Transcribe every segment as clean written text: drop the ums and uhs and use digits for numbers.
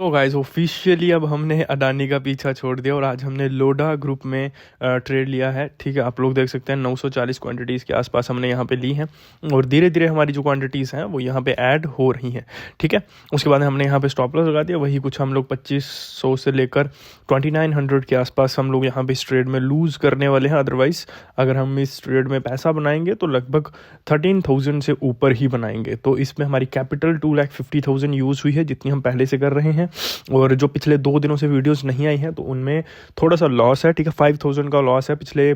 तो guys officially अब हमने अडानी का पीछा छोड़ दिया और आज हमने लोडा ग्रुप में ट्रेड लिया है। ठीक है, आप लोग देख सकते हैं 940 क्वांटिटीज़ के आसपास हमने यहाँ पे ली हैं और धीरे धीरे हमारी जो क्वांटिटीज़ हैं वो यहाँ पे ऐड हो रही हैं। ठीक है, उसके बाद हमने यहाँ पे स्टॉप लॉस लगा दिया। वही कुछ हम लोग 2500 से लेकर 2900 के आसपास हम लोग यहाँ पे इस ट्रेड में लूज़ करने वाले हैं। अदरवाइज़ अगर हम इस ट्रेड में पैसा बनाएंगे तो लगभग 13,000 से ऊपर ही बनाएंगे। तो इसमें हमारी कैपिटल 2,50,000 यूज़ हुई है जितनी हम पहले से कर रहे हैं। और जो पिछले 2 दिनों से वीडियोस नहीं आई हैं तो उनमें थोड़ा सा लॉस है। ठीक है, 5,000 का लॉस है पिछले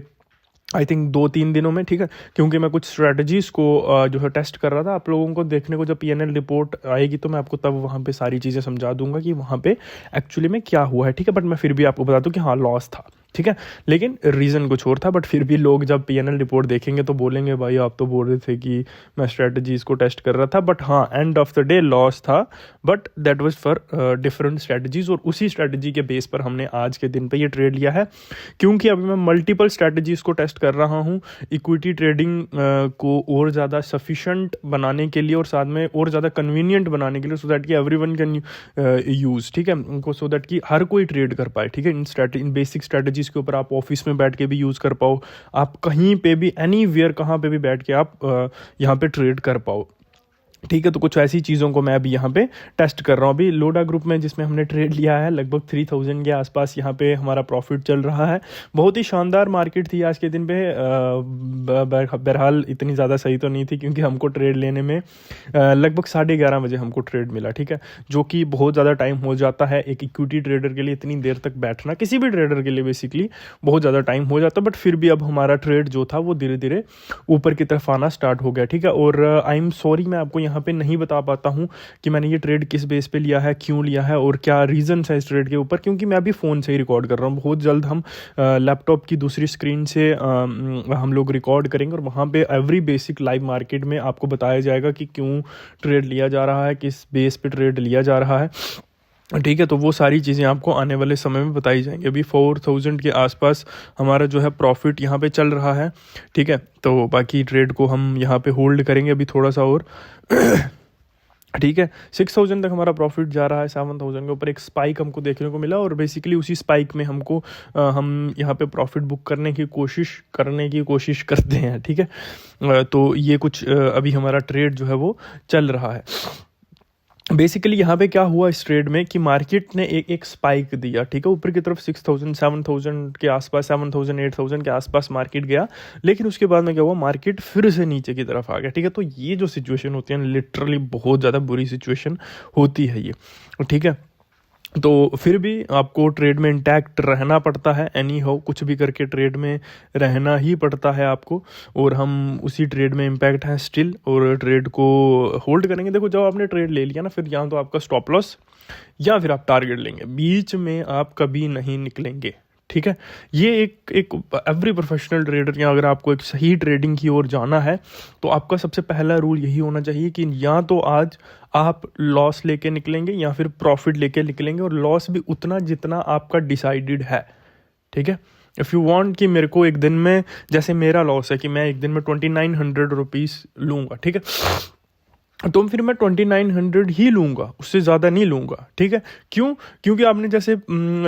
आई थिंक 2-3 दिनों में। ठीक है, क्योंकि मैं कुछ स्ट्रेटजीज़ को जो है टेस्ट कर रहा था। आप लोगों को देखने को जब PNL रिपोर्ट आएगी तो मैं आपको तब वहाँ पे सारी चीज़ें समझा दूंगा कि वहाँ पे एक्चुअली में क्या हुआ है। ठीक है, बट मैं फिर भी आपको बता दूँ कि हाँ लॉस था। ठीक है, लेकिन रीज़न कुछ और था। बट फिर भी लोग जब PNL रिपोर्ट देखेंगे तो बोलेंगे भाई आप तो बोल रहे थे कि मैं स्ट्रेटजीज़ को टेस्ट कर रहा था। बट हाँ, end of the day loss था, but that was for different strategies. और उसी स्ट्रेटजी के बेस पर हमने आज के दिन पे ये ट्रेड लिया है। क्योंकि अभी मैं मल्टीपल स्ट्रेटजीज़ को टेस्ट कर रहा हूँ इक्विटी ट्रेडिंग को और ज़्यादा सफिशेंट बनाने के लिए और साथ में और ज़्यादा कन्वीनियंट बनाने के लिए, सो दैट कि एवरीवन कैन यूज़। ठीक है, उनको सो दैट कि हर कोई ट्रेड कर पाए। ठीक है, इन बेसिक स्ट्रेटजीज़ के ऊपर आप ऑफिस में बैठ के भी यूज़ कर पाओ, आप कहीं पे भी एनीवेयर कहाँ पे भी बैठ के आप यहाँ पे ट्रेड कर पाओ। ठीक है, तो कुछ ऐसी चीज़ों को मैं अभी यहाँ पे टेस्ट कर रहा हूँ। अभी लोडा ग्रुप में जिसमें हमने ट्रेड लिया है लगभग 3,000 के आसपास यहाँ पे हमारा प्रॉफिट चल रहा है। बहुत ही शानदार मार्केट थी आज के दिन पे। बहरहाल इतनी ज़्यादा सही तो नहीं थी क्योंकि हमको ट्रेड लेने में लगभग 11:30 बजे हमको ट्रेड मिला। ठीक है, जो कि बहुत ज़्यादा टाइम हो जाता है एक इक्विटी ट्रेडर के लिए। इतनी देर तक बैठना किसी भी ट्रेडर के लिए बेसिकली बहुत ज़्यादा टाइम हो जाता है। बट फिर भी अब हमारा ट्रेड जो था वो धीरे धीरे ऊपर की तरफ आना स्टार्ट हो गया। ठीक है, और आई एम सॉरी मैं आपको यहाँ पे नहीं बता पाता हूँ कि मैंने ये ट्रेड किस बेस पे लिया है, क्यों लिया है और क्या रीजन है इस ट्रेड के ऊपर, क्योंकि मैं अभी फ़ोन से ही रिकॉर्ड कर रहा हूँ। बहुत जल्द हम लैपटॉप की दूसरी स्क्रीन से हम लोग रिकॉर्ड करेंगे और वहाँ पे एवरी बेसिक लाइव मार्केट में आपको बताया जाएगा कि क्यों ट्रेड लिया जा रहा है, किस बेस पे ट्रेड लिया जा रहा है। ठीक है, तो वो सारी चीज़ें आपको आने वाले समय में बताई जाएंगी। अभी 4,000 के आसपास हमारा जो है प्रॉफिट यहाँ पे चल रहा है। ठीक है, तो बाकी ट्रेड को हम यहाँ पे होल्ड करेंगे अभी थोड़ा सा और। ठीक है, 6,000 तक हमारा प्रॉफिट जा रहा है। 7,000 के ऊपर एक स्पाइक हमको देखने को मिला और बेसिकली उसी स्पाइक में हमको हम यहाँ पे प्रॉफिट बुक करने की कोशिश करते हैं। ठीक है, तो ये कुछ अभी हमारा ट्रेड जो है वो चल रहा है। बेसिकली यहाँ पे क्या हुआ इस ट्रेड में कि मार्केट ने एक स्पाइक दिया। ठीक है, ऊपर की तरफ 6,000 7,000 के आसपास, 7,000 8,000 के आसपास मार्केट गया। लेकिन उसके बाद में क्या हुआ, मार्केट फिर से नीचे की तरफ आ गया। ठीक है, तो ये जो सिचुएशन होती है लिटरली बहुत ज़्यादा बुरी सिचुएशन होती है ये। ठीक है, तो फिर भी आपको ट्रेड में इंटैक्ट रहना पड़ता है। एनी हाउ कुछ भी करके ट्रेड में रहना ही पड़ता है आपको। और हम उसी ट्रेड में इम्पैक्ट है स्टिल और ट्रेड को होल्ड करेंगे। देखो, जब आपने ट्रेड ले लिया ना, फिर यहाँ तो आपका स्टॉप लॉस या फिर आप टारगेट लेंगे, बीच में आप कभी नहीं निकलेंगे। ठीक है, ये एक एवरी प्रोफेशनल ट्रेडर या अगर आपको एक सही ट्रेडिंग की ओर जाना है तो आपका सबसे पहला रूल यही होना चाहिए कि या तो आज आप लॉस लेके निकलेंगे या फिर प्रॉफिट लेके निकलेंगे, और लॉस भी उतना जितना आपका डिसाइडेड है। ठीक है, इफ़ यू वांट कि मेरे को एक दिन में, जैसे मेरा लॉस है कि मैं एक दिन में 2,900 रुपीज़ लूँगा। ठीक है, तो फिर मैं 2,900 ही लूँगा, उससे ज़्यादा नहीं लूँगा। ठीक है, क्यों? क्योंकि आपने जैसे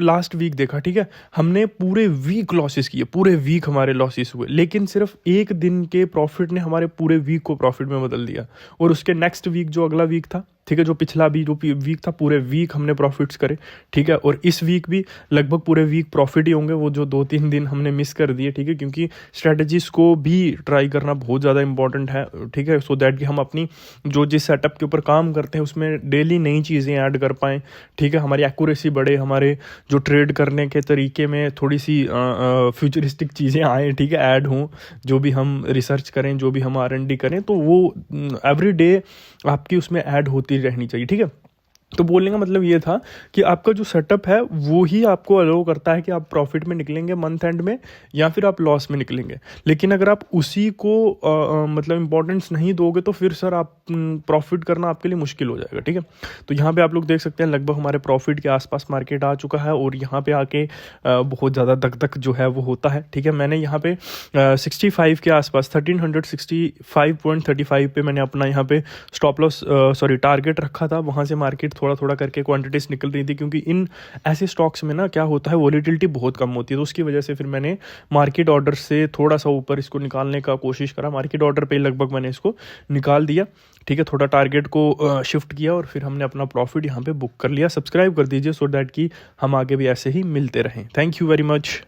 लास्ट वीक देखा। ठीक है, हमने पूरे वीक लॉसेस किए, पूरे वीक हमारे लॉसेस हुए, लेकिन सिर्फ एक दिन के प्रॉफिट ने हमारे पूरे वीक को प्रॉफिट में बदल दिया। और उसके नेक्स्ट वीक जो अगला वीक था, ठीक है, जो पिछला भी जो वीक था, पूरे वीक हमने प्रॉफिट्स करे। ठीक है, और इस वीक भी लगभग पूरे वीक प्रॉफिट ही होंगे, वो जो 2-3 दिन हमने मिस कर दिए। ठीक है, क्योंकि स्ट्रेटजीज को भी ट्राई करना बहुत ज़्यादा इंपॉर्टेंट है। ठीक है, सो दैट कि हम अपनी जो जिस सेटअप के ऊपर काम करते हैं उसमें डेली नई चीज़ें ऐड कर पाएँ। ठीक है, हमारी एक्यूरेसी बढ़े, हमारे जो ट्रेड करने के तरीके में थोड़ी सी फ्यूचरिस्टिक चीज़ें आएँ। ठीक है, ऐड हों, जो भी हम रिसर्च करें, जो भी हम R&D करें, तो वो एवरी डे आपकी उसमें ऐड होती रहनी चाहिए। ठीक है, तो बोलने का मतलब ये था कि आपका जो सेटअप है वो ही आपको अलाउ करता है कि आप प्रॉफिट में निकलेंगे मंथ एंड में या फिर आप लॉस में निकलेंगे। लेकिन अगर आप उसी को मतलब इंपॉर्टेंस नहीं दोगे तो फिर सर आप प्रॉफिट करना आपके लिए मुश्किल हो जाएगा। ठीक है, तो यहाँ पे आप लोग देख सकते हैं लगभग हमारे प्रॉफिट के आसपास मार्केट आ चुका है और यहाँ पे आके बहुत ज़्यादा दक जो है वो होता है। ठीक है, मैंने यहाँ पे 65 के आसपास 1365.35 पे मैंने अपना यहाँ पे स्टॉप लॉस टारगेट रखा था। वहाँ से मार्केट थोड़ा थोड़ा करके क्वांटिटीज़ निकल रही थी, क्योंकि इन ऐसे स्टॉक्स में ना क्या होता है, वॉलीटिलिटी बहुत कम होती है, तो उसकी वजह से फिर मैंने मार्केट ऑर्डर से थोड़ा सा ऊपर इसको निकालने का कोशिश करा। मार्केट ऑर्डर पे लगभग मैंने इसको निकाल दिया, ठीक है, थोड़ा टारगेट को शिफ्ट किया और फिर हमने अपना प्रॉफिट यहाँ पे बुक कर लिया। सब्सक्राइब कर दीजिए सो दैट कि हम आगे भी ऐसे ही मिलते रहें। Thank you very much.